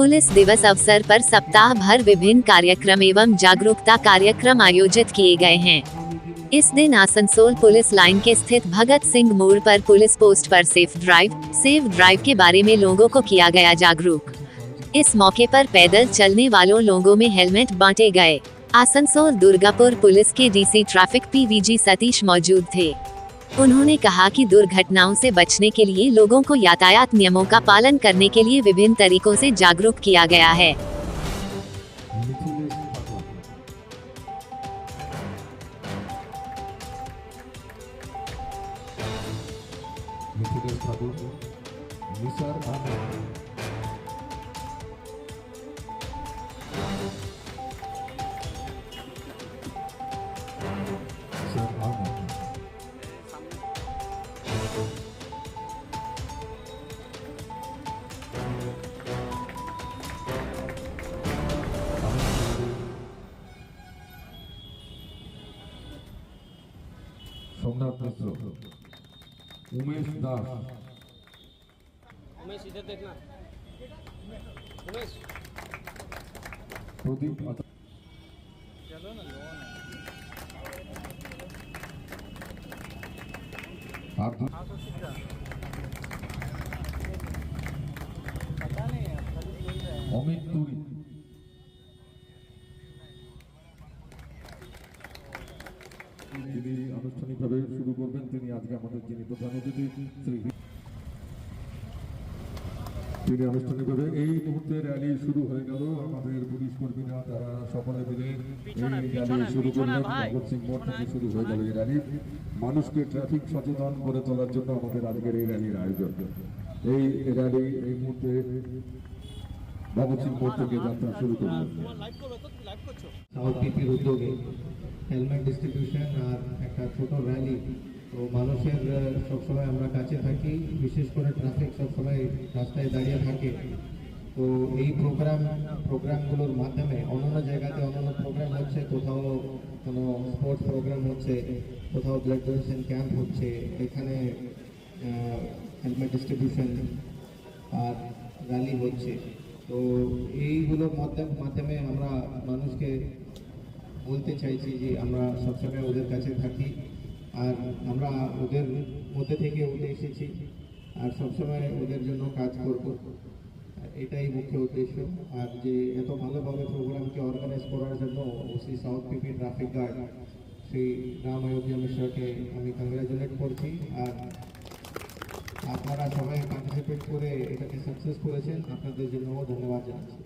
Police दिवस अवसर पर सप्ताह भर विभिन्न कार्यक्रम एवं जागरूकता कार्यक्रम आयोजित किए गए हैं। इस दिन आसनसोल पुलिस लाइन के स्थित भगत सिंह मोड़ पर पुलिस पोस्ट पर सेफ ड्राइव के बारे में लोगों को किया गया जागरूक। इस मौके पर पैदल चलने वालों लोगों में हेलमेट बांटे गए। आसनसोल दुर्गापुर पुलिस के डीसी ट्रैफिक पीवीजी सतीश मौजूद थे। उन्होंने कहा कि दुर्घटनाओं से बचने के लिए लोगों को यातायात नियमों का पालन करने के लिए विभिन्न तरीकों से जागरूक किया गया है। सोमनाथ मिश्र, उमेश दास, उमेश इधर देखना, उमेश प्रदीप चलो ना अमित तुरी, যিনি আনুষ্ঠানিকভাবে শুরু করবেন তিনি আজকে আমাদের যিনি প্রধান অতিথি তিনি আনুষ্ঠানিকভাবে এই মুহূর্তে র্যালি শুরু হয়ে গেল। আমাদের পুলিশ কর্মীরা তারা সকলে মিলে এই র্যালি শুরু করলেন। ভগৎ সিং মোড় থেকে শুরু হয়ে গেল এই র্যালি। মানুষকে ট্রাফিক সচেতন করে তোলার জন্য আমাদের আজকের এই র্যালির আয়োজন। এই র্যালি এই মুহূর্তে ভগৎ সিং মোড় থেকে যাত্রা শুরু করলেন। সাউথ পিপির উদ্যোগে হেলমেট ডিস্ট্রিবিউশন আর একটা ছোট র্যালি, তো মানুষের সবসময় আমরা কাছে থাকি, বিশেষ করে ট্রাফিক সবসময় রাস্তায় দাঁড়িয়ে থাকে। তো এই প্রোগ্রামগুলোর মাধ্যমে অন্যান্য জায়গাতে অন্যান্য প্রোগ্রাম হচ্ছে, কোথাও কোনো স্পোর্টস প্রোগ্রাম হচ্ছে, কোথাও ব্লাড ডোনেশন ক্যাম্প হচ্ছে, এখানে হেলমেট ডিস্ট্রিবিউশন আর র্যালি হচ্ছে। তো এইগুলোর মাধ্যমে আমরা মানুষকে বলতে চাইছি যে আমরা সবসময় ওদের কাছে থাকি আর আমরা ওদের মধ্যে থেকে উঠে এসেছি আর সবসময় ওদের জন্য কাজ করব, এটাই মুখ্য উদ্দেশ্য। আর যে এত ভালোভাবে প্রোগ্রামকে অর্গানাইজ করার জন্য ওসি সাউথ পিপি ট্রাফিক গার্ড শ্রী রাম আয়োগ্য মিশ্রকে আমি কংগ্রাচুলেট করছি। আর আপনারা সবাই পার্টিসিপেট করে এটাকে সাকসেস করেছেন, আপনাদের জন্য ধন্যবাদ জানাচ্ছি।